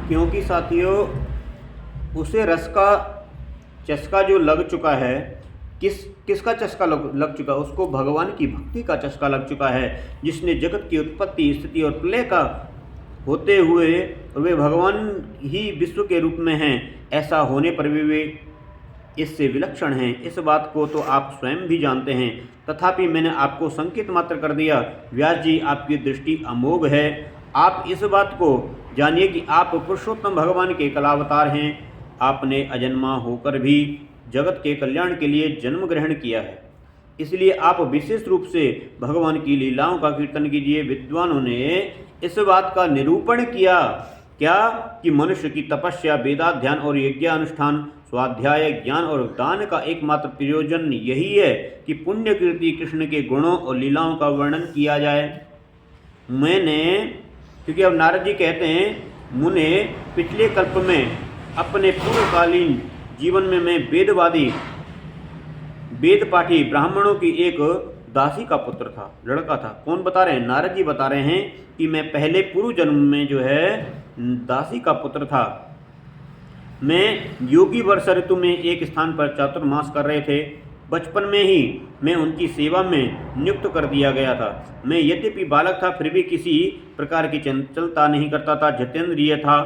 क्योंकि साथियों उसे रस का चस्का जो लग चुका है, किसका चस्का लग चुका है? उसको भगवान की भक्ति का चस्का लग चुका है, जिसने जगत की उत्पत्ति, स्थिति और प्रलय का होते हुए वे भगवान ही विश्व के रूप में हैं। ऐसा होने पर भी वे इससे विलक्षण हैं। इस बात को तो आप स्वयं भी जानते हैं, तथापि मैंने आपको संकेत मात्र कर दिया। व्यास जी, आपकी दृष्टि अमोघ है। आप इस बात को जानिए कि आप पुरुषोत्तम भगवान के कलावतार हैं। आपने अजन्मा होकर भी जगत के कल्याण के लिए जन्म ग्रहण किया है, इसलिए आप विशेष रूप से भगवान की लीलाओं का कीर्तन कीजिए। विद्वानों ने इस बात का निरूपण किया क्या कि मनुष्य की तपस्या, वेदाध्ययन और यज्ञानुष्ठान, स्वाध्याय, ज्ञान और दान का एकमात्र प्रयोजन यही है कि पुण्य कीर्ति कृष्ण के गुणों और लीलाओं का वर्णन किया जाए। क्योंकि अब नारद जी कहते हैं, मुने पिछले कल्प में अपने पूर्वकालीन जीवन में मैं वेद पाठी ब्राह्मणों की एक दासी का पुत्र था, लड़का था। कौन बता रहे हैं? नारद जी बता रहे हैं कि मैं पहले पूर्व जन्म में जो है दासी का पुत्र था। मैं योगी वर्षा ऋतु में एक स्थान पर चातुर्मास कर रहे थे। बचपन में ही मैं उनकी सेवा में नियुक्त कर दिया गया था। मैं यद्यपि बालक था, फिर भी किसी प्रकार की चंचलता नहीं करता था, जितेंद्रिय था,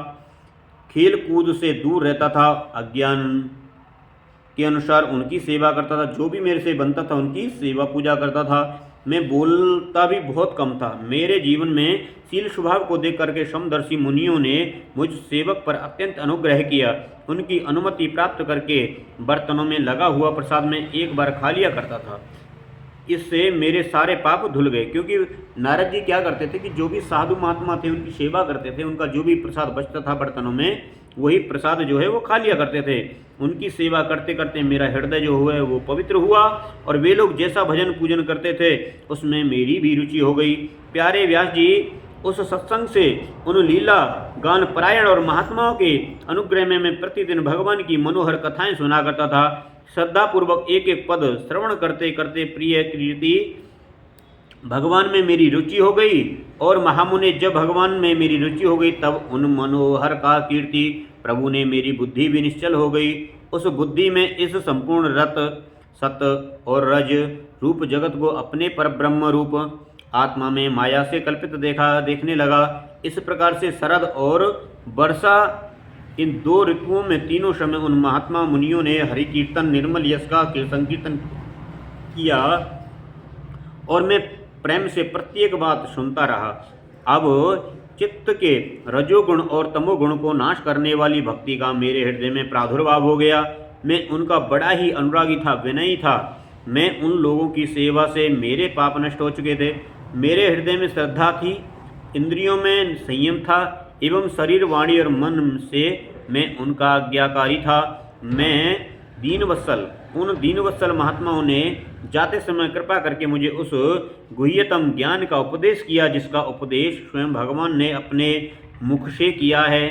खेल कूद से दूर रहता था, अज्ञान के अनुसार उनकी सेवा करता था, जो भी मेरे से बनता था उनकी सेवा पूजा करता था। मैं बोलता भी बहुत कम था। मेरे जीवन में शील स्वभाव को देख करके समदर्शी मुनियों ने मुझ सेवक पर अत्यंत अनुग्रह किया। उनकी अनुमति प्राप्त करके बर्तनों में लगा हुआ प्रसाद में एक बार खा लिया करता था। इससे मेरे सारे पाप धुल गए। क्योंकि नारद जी क्या करते थे कि जो भी साधु महात्मा थे उनकी सेवा करते थे, उनका जो भी प्रसाद बचता था बर्तनों में, वही प्रसाद जो है वो खा लिया करते थे। उनकी सेवा करते करते मेरा हृदय जो हुआ है वो पवित्र हुआ, और वे लोग जैसा भजन पूजन करते थे उसमें मेरी भी रुचि हो गई। प्यारे व्यास जी, उस सत्संग से, उन लीला गान परायण और महात्माओं के अनुग्रह में मैं प्रतिदिन भगवान की मनोहर कथाएं सुना करता था। श्रद्धापूर्वक एक एक पद श्रवण करते करते प्रिय कीर्ति भगवान में मेरी रुचि हो गई। और महामुने, जब भगवान में मेरी रुचि हो गई तब उन मनोहर का कीर्ति प्रभु ने मेरी बुद्धि भी निश्चल हो गई। उस बुद्धि में इस संपूर्ण रत, सत और रज रूप जगत को अपने पर ब्रह्म रूप आत्मा में माया से कल्पित देखने लगा। इस प्रकार से शरद और वर्षा, इन दो ऋतुओं में तीनों समय उन महात्मा मुनियों ने हरि कीर्तन, निर्मल यश का संकीर्तन किया, और मैं प्रेम से प्रत्येक बात सुनता रहा। अब चित्त के रजोगुण और तमोगुण को नाश करने वाली भक्ति का मेरे हृदय में प्रादुर्भाव हो गया। मैं उनका बड़ा ही अनुरागी था, विनयी था। मैं उन लोगों की सेवा से मेरे पाप नष्ट हो चुके थे। मेरे हृदय में श्रद्धा थी, इंद्रियों में संयम था, एवं शरीर, वाणी और मन से मैं उनका आज्ञाकारी था। मैं उन दीनवत्सल महात्माओं ने जाते समय कृपा करके मुझे उस गुह्यतम ज्ञान का उपदेश किया, जिसका उपदेश स्वयं भगवान ने अपने मुख से किया है।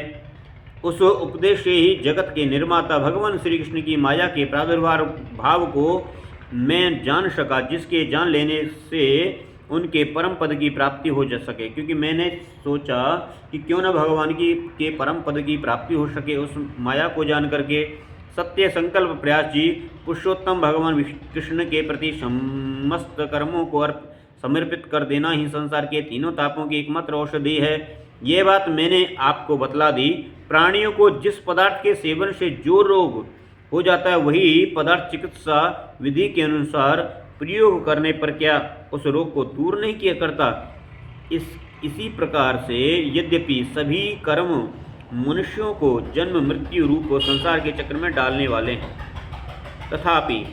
उस उपदेश से ही जगत के निर्माता भगवान श्री कृष्ण की माया के प्रादुर्भाव को मैं जान सका, जिसके जान लेने से उनके परम पद की प्राप्ति हो जा सके। क्योंकि मैंने सोचा कि क्यों न भगवान के परम पद की प्राप्ति हो सके उस माया को जान करके। सत्य संकल्प प्रयास जी, पुरुषोत्तम भगवान कृष्ण के प्रति समस्त कर्मों को समर्पित कर देना ही संसार के तीनों तापों की एकमात्र औषधि है। ये बात मैंने आपको बतला दी। प्राणियों को जिस पदार्थ के सेवन से जो रोग हो जाता है, वही पदार्थ चिकित्सा विधि के अनुसार प्रयोग करने पर क्या उस रोग को दूर नहीं किया करता। इसी प्रकार से यद्यपि सभी कर्म मनुष्यों को जन्म मृत्यु रूप संसार के चक्र में डालने वाले हैं, तथापि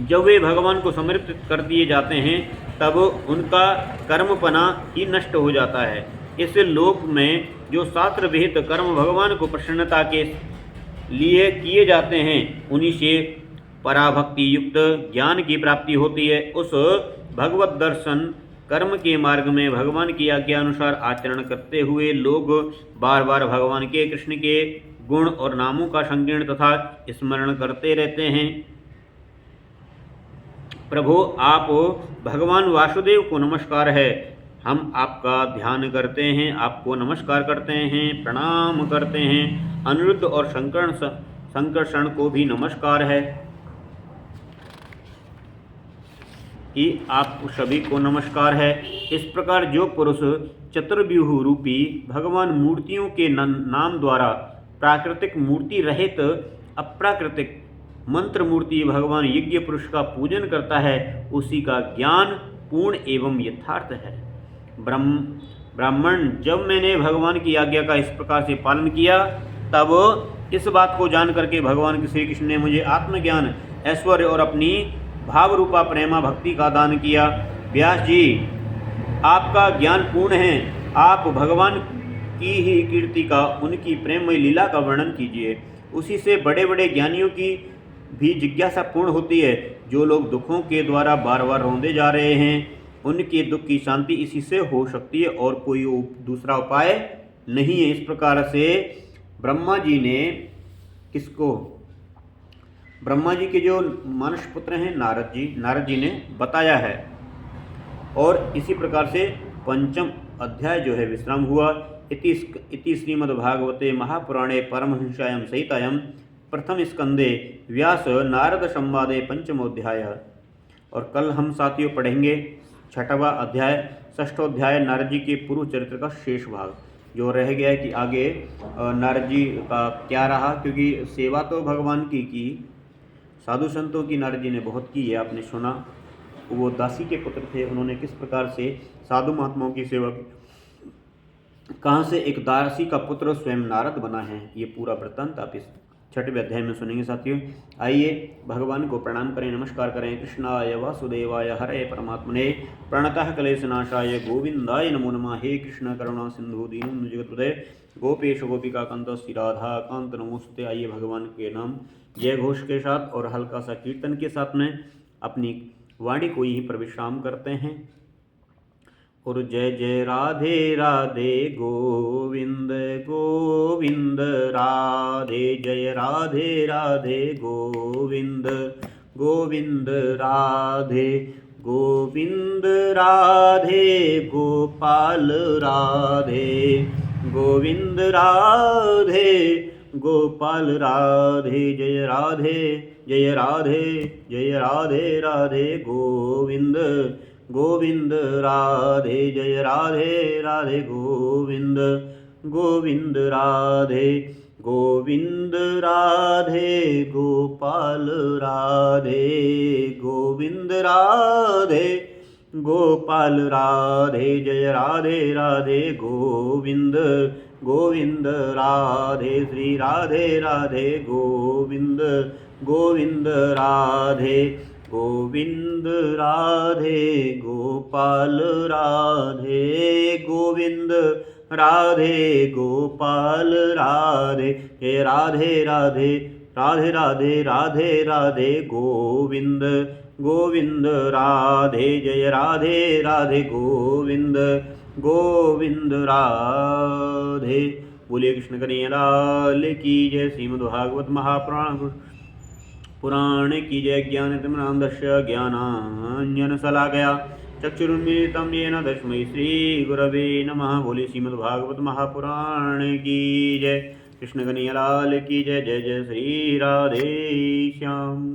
जब वे भगवान को समर्पित कर दिए जाते हैं तब उनका कर्मपना ही नष्ट हो जाता है। इस लोक में जो शास्त्र विहित कर्म भगवान को प्रसन्नता के लिए किए जाते हैं, उन्हीं से पराभक्ति युक्त ज्ञान की प्राप्ति होती है। उस भगवत दर्शन कर्म के मार्ग में भगवान की आज्ञा अनुसार आचरण करते हुए लोग बार बार भगवान के, कृष्ण के गुण और नामों का संकीर्ण तथा स्मरण करते रहते हैं। प्रभु, आप भगवान वासुदेव को नमस्कार है। हम आपका ध्यान करते हैं, आपको नमस्कार करते हैं, प्रणाम करते हैं। अनिरुद्ध और संकर्षण को भी नमस्कार है कि आप सभी को नमस्कार है। इस प्रकार जो पुरुष चतुर्व्यूह रूपी भगवान मूर्तियों के नाम द्वारा प्राकृतिक मूर्ति रहित अप्राकृतिक मंत्र मूर्ति भगवान यज्ञ पुरुष का पूजन करता है, उसी का ज्ञान पूर्ण एवं यथार्थ है। ब्राह्मण, जब मैंने भगवान की आज्ञा का इस प्रकार से पालन किया, तब इस बात को जान करके भगवान श्री कृष्ण ने मुझे आत्मज्ञान, ऐश्वर्य और अपनी भाव रूपा प्रेमा भक्ति का दान किया। व्यास जी, आपका ज्ञान पूर्ण है, आप भगवान की ही कीर्ति का, उनकी प्रेममय लीला का वर्णन कीजिए। उसी से बड़े बड़े ज्ञानियों की भी जिज्ञासा पूर्ण होती है। जो लोग दुखों के द्वारा बार बार रोंदे जा रहे हैं, उनके दुख की शांति इसी से हो सकती है और कोई दूसरा उपाय नहीं है। इस प्रकार से ब्रह्मा जी ने किसको, ब्रह्मा जी के जो मानस पुत्र हैं नारद जी ने बताया है। और इसी प्रकार से पंचम अध्याय जो है विश्राम हुआ। इति श्रीमद्भागवते महापुराणे परमहंस्यायां संहितायां प्रथम स्कंदे व्यास नारद संवादे पंचमोध्याय। और कल हम साथियों पढ़ेंगे छठवां अध्याय, षष्ठों अध्याय नारद जी के पूर्व चरित्र का शेष भाग। जो रह गया है कि आगे नारद जी का क्या रहा, क्योंकि सेवा तो भगवान की साधु संतों की नारद जी ने बहुत की है, आपने सुना। वो दासी के पुत्र थे, उन्होंने किस प्रकार से साधु महात्माओं की सेवा की, कहाँ से एक दासी का पुत्र स्वयं नारद बना है, ये पूरा वृत्तांत आप इस छठवें अध्याय में सुनेंगे साथियों। आइए भगवान को प्रणाम करें, नमस्कार करें। कृष्णाय वासुदेवाय हरे परमात्मने प्रणतः क्लेशनाशाय गोविंदाय नमो नमः। हे कृष्ण करुणा सिंधु दीनबंधु जगत्पते गोपेश गोपिका कांत श्री राधा कांत नमोस्तुते। आइए भगवान के नाम जय घोष के साथ और हल्का सा कीर्तन के साथ में अपनी वाणी को यहीं पर विश्राम करते हैं। और जय जय राधे राधे गोविंद गोविंद राधे, जय राधे राधे गोविंद गोविंद राधे, गोविंद राधे गोपाल राधे, गोविंद राधे गोपाल राधे, जय राधे जय राधे जय राधे राधे गोविंद गोविंद राधे, जय राधे राधे गोविंद गोविंद राधे, गोविंद राधे गोपाल राधे, गोविंद राधे गोपाल राधे, जय राधे राधे गोविंद गोविंद राधे, श्री राधे राधे गोविंद गोविंद राधे, गोविंद राधे गोपाल राधे, गोविंद राधे गोपाल राधे, हे राधे राधे राधे राधे राधे राधे गोविंद गोविंद राधे, जय राधे राधे गोविंद गोविंद राधे। बोलिए कृष्ण कन्हैया लाल की जय। श्रीमद्भागवत महापुराण की जय। ज्ञानतिमिरान्धस्य ज्ञानाञ्जनशलाकया चक्षुरुन्मीलितं येन तस्मै श्रीगुरवे नमः। बोलिए श्रीमद्भागवत महापुराण की जय। कृष्ण कन्हैया लाल की जय। जय जय श्री राधे श्याम।